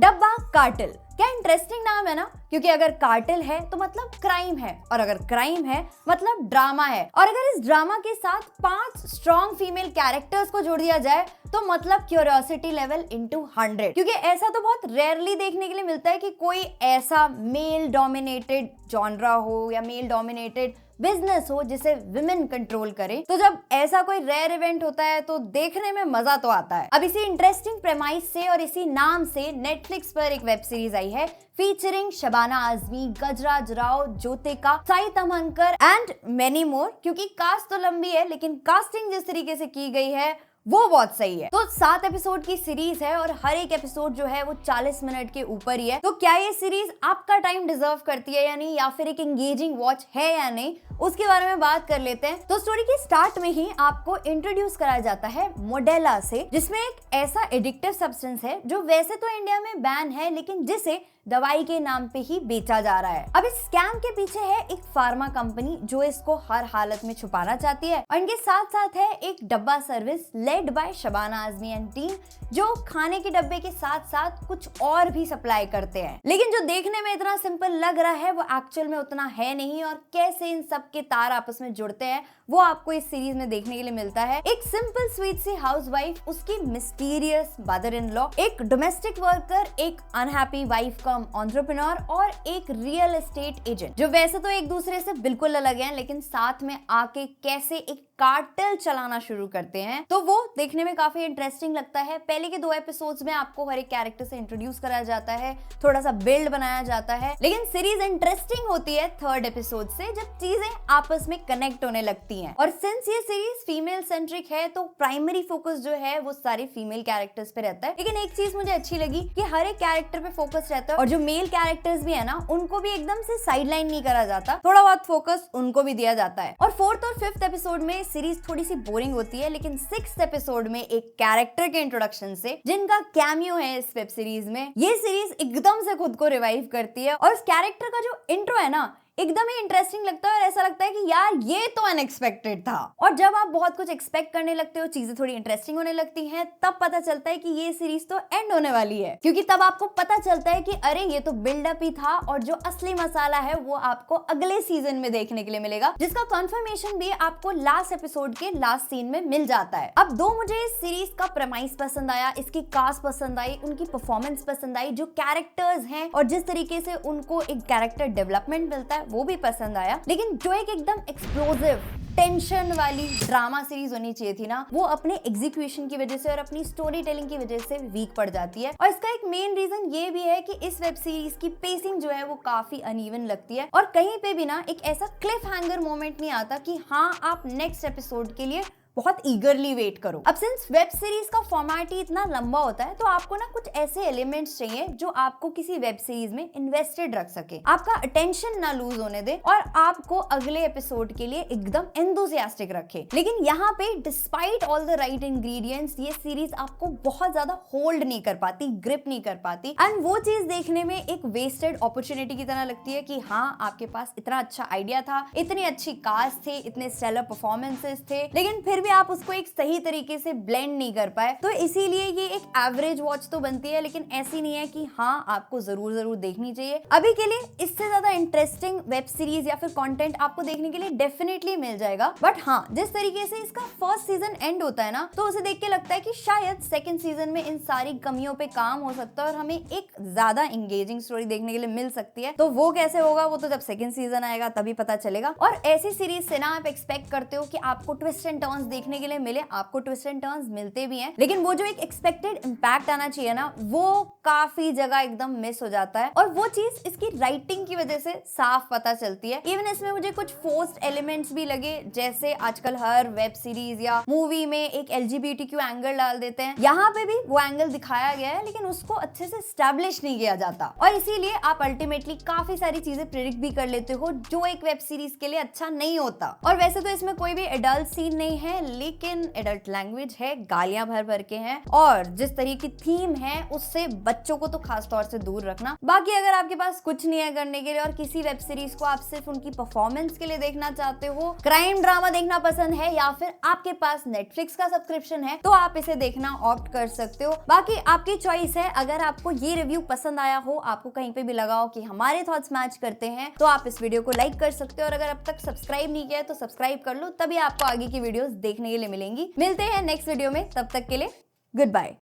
डब्बा कार्टेल, क्या इंटरेस्टिंग नाम है ना, क्योंकि अगर कार्टेल है तो मतलब क्राइम है, और अगर क्राइम है मतलब ड्रामा है, और अगर इस ड्रामा के साथ 5 स्ट्रॉन्ग फीमेल कैरेक्टर्स को जोड़ दिया जाए तो मतलब क्यूरियोसिटी लेवल इनटू 100, क्योंकि ऐसा तो बहुत रेयरली देखने के लिए मिलता है कि कोई ऐसा मेल डोमिनेटेड जॉनरा हो या मेल डोमिनेटेड बिजनेस हो जिसे विमेन कंट्रोल करे। तो जब ऐसा कोई रेयर इवेंट होता है तो देखने में मजा तो आता है। अब इसी इंटरेस्टिंग प्रेमाइस से और इसी नाम से नेटफ्लिक्स पर एक वेब सीरीज आई है featuring Shabana Azmi, Gajraj Rao, Jyothika, Sai Tamhankar and many more. क्योंकि कास्ट तो लंबी है लेकिन कास्टिंग जिस तरीके से की गई है वो बहुत सही है। तो 7 एपिसोड की सीरीज है और हर एक एपिसोड जो है वो 40 मिनट के ऊपर ही है। तो क्या ये सीरीज आपका टाइम डिजर्व करती है या नहीं, या फिर एक एंगेजिंग वॉच है या नहीं, उसके बारे में बात कर लेते हैं। तो स्टोरी के स्टार्ट में ही आपको इंट्रोड्यूस कराया जाता है मोडेला से, जिसमें एक ऐसा एडिक्टिव सब्सटेंस है जो वैसे तो इंडिया में बैन है लेकिन जिसे दवाई के नाम पे ही बेचा जा रहा है। अब इस स्कैम के पीछे है एक फार्मा कंपनी जो इसको हर हालत में छुपाना चाहती है, और इनके साथ साथ है एक डब्बा service led by Shabana Azmi and team जो खाने के डब्बे के साथ साथ कुछ और भी सप्लाई करते हैं। लेकिन जो देखने में इतना सिंपल लग रहा है वो एक्चुअल में उतना है नहीं, और कैसे इन सब के तार आपस में जुड़ते हैं वो आपको इस सीरीज में देखने के लिए मिलता है। एक सिंपल स्वीट सी हाउसवाइफ, उसकी मिस्टीरियस मदर इन लॉ, एक डोमेस्टिक वर्कर, एक अनहैप्पी वाइफ कम एंटरप्रेन्योर और एक रियल एस्टेट एजेंट जो वैसे तो एक दूसरे से बिल्कुल अलग हैं लेकिन साथ में आके कैसे एक कार्टेल चलाना शुरू करते हैं, तो वो देखने में काफी इंटरेस्टिंग लगता है। पहले के 2 एपिसोड्स में आपको हर एक कैरेक्टर से इंट्रोड्यूस कराया जाता है, थोड़ा सा बिल्ड बनाया जाता है, लेकिन सीरीज इंटरेस्टिंग होती है 3rd एपिसोड से जब चीजें आपस में कनेक्ट होने लगती हैं। और सिंस ये सीरीज फीमेल सेंट्रिक है तो प्राइमरी फोकस जो है वो सारे फीमेल कैरेक्टर्स पे रहता है। लेकिन एक चीज मुझे अच्छी लगी कि हर एक कैरेक्टर पे फोकस रहता है, और जो मेल कैरेक्टर्स भी है ना उनको भी एकदम से साइडलाइन नहीं करा जाता, थोड़ा बहुत फोकस उनको भी दिया जाता है। और 4th और 5th एपिसोड में सीरीज थोड़ी सी बोरिंग होती है, लेकिन 6th एपिसोड में एक कैरेक्टर के इंट्रोडक्शन से जिनका कैमियो है इस वेब सीरीज में, ये सीरीज एकदम से खुद को रिवाइव करती है। और उस कैरेक्टर का जो इंट्रो है ना एकदम ही इंटरेस्टिंग लगता है, और ऐसा लगता है कि यार ये तो अनएक्सपेक्टेड था। और जब आप बहुत कुछ एक्सपेक्ट करने लगते हो, चीजें थोड़ी इंटरेस्टिंग होने लगती हैं, तब पता चलता है कि ये सीरीज तो एंड होने वाली है। क्योंकि तब आपको पता चलता है कि अरे ये तो बिल्डअप ही था, और जो असली मसाला है वो आपको अगले सीजन में देखने के लिए मिलेगा, जिसका कंफर्मेशन भी आपको लास्ट एपिसोड के लास्ट सीन में मिल जाता है। अब मुझे इस सीरीज का प्रेमाइस पसंद आया, इसकी कास्ट पसंद आई, उनकी परफॉर्मेंस पसंद आई, जो कैरेक्टर्स हैं और जिस तरीके से उनको एक कैरेक्टर डेवलपमेंट मिलता है वो भी पसंद आया। लेकिन जो एक एकदम एक्सप्लोसिव टेंशन वाली ड्रामा सीरीज होनी चाहिए थी ना, वो अपने एग्जीक्यूशन की वजह से और अपनी स्टोरी टेलिंग की वजह से वीक पड़ जाती है। और इसका एक मेन रीजन ये भी है कि इस वेब सीरीज की पेसिंग जो है वो काफी अनइवन लगती है, और कहीं पे भी ना एक ऐसा क्लिफ हैंगर मोमेंट नहीं आता कि हाँ आप नेक्स्ट एपिसोड के लिए बहुत ईगरली वेट करो। अब सिंस वेब सीरीज का फॉर्मेट ही इतना लंबा होता है तो आपको ना कुछ ऐसे एलिमेंट्स चाहिए जो आपको किसी वेब सीरीज में इन्वेस्टेड रख सके, आपका अटेंशन ना लूज होने दे और आपको अगले एपिसोड के लिए एकदम एंथुसियास्टिक रखे। लेकिन यहाँ पे despite all the right ingredients ये सीरीज आपको बहुत ज्यादा होल्ड नहीं कर पाती, ग्रिप नहीं कर पाती, एंड वो चीज देखने में एक वेस्टेड अपॉर्चुनिटी की तरह लगती है कि हाँ आपके पास इतना अच्छा आइडिया था, इतनी अच्छी कास्ट थे, इतने स्टेलर परफॉर्मेंसेस थे, लेकिन फिर भी आप उसको एक सही तरीके से ब्लेंड नहीं कर पाए। तो इसीलिए ये एक एवरेज वॉच तो बनती है, लेकिन ऐसी नहीं है कि हाँ आपको जरूर देखनी चाहिए। अभी के लिए इससे ज्यादा इंटरेस्टिंग वेब सीरीज या फिर कंटेंट आपको देखने के लिए डेफिनेटली मिल जाएगा, बट हाँ जिस तरीके से इसका फर्स्ट सीजन एंड होता है ना, तो उसे देख के लगता है कि शायद सेकंड सीजन में इन सारी कमियों पे काम हो सकता है और हमें एक ज्यादा एंगेजिंग स्टोरी देखने के लिए मिल सकती है। तो वो कैसे होगा वो तो जब सेकंड सीजन आएगा तभी पता चलेगा। और ऐसी सीरीज से ना आप एक्सपेक्ट करते हो कि आपको ट्विस्ट एंड टर्न्स देखने के लिए मिले, आपको ट्विस्ट एंड टर्न्स मिलते भी हैं, लेकिन वो जो एक एक्सपेक्टेड इंपैक्ट आना चाहिए ना वो काफी जगह एकदम मिस हो जाता है, और वो चीज इसकी राइटिंग की वजह से साफ पता चलती है। इवन इसमें मुझे कुछ फोर्स्ड एलिमेंट्स भी लगे, जैसे आजकल हर वेब सीरीज या मूवी में एक LGBTQ एंगल डाल देते हैं, यहाँ पे भी वो एंगल दिखाया गया है लेकिन उसको अच्छे से एस्टैब्लिश नहीं किया जाता, और इसीलिए आप अल्टीमेटली काफी सारी चीजें प्रेडिक्ट भी कर लेते हो जो एक वेब सीरीज के लिए अच्छा नहीं होता। और वैसे तो इसमें कोई भी एडल्ट सीन नहीं है, लेकिन एडल्ट लैंग्वेज है, गालियां भर भर के हैं और जिस तरह की थीम है उससे बच्चों को तो खास तौर से दूर रखना। बाकी अगर आपके पास कुछ नहीं है करने के लिए और किसी वेब सीरीज को आप सिर्फ उनकी परफॉर्मेंस के लिए देखना चाहते हो, क्राइम ड्रामा देखना पसंद है या फिर आपके पास नेटफ्लिक्स का सब्सक्रिप्शन है, तो आप इसे देखना ऑप्ट कर सकते हो। बाकी आपकी चॉइस है। अगर आपको ये रिव्यू पसंद आया हो, आपको कहीं पे भी लगा हो कि हमारे थॉट्स मैच करते हैं, तो आप इस वीडियो को लाइक कर सकते हो और अगर अब तक सब्सक्राइब नहीं किया है तो सब्सक्राइब कर लो, तभी आपको आगे की वीडियोस देखने के लिए मिलेंगी। मिलते हैं नेक्स्ट वीडियो में, तब तक के लिए गुड बाय।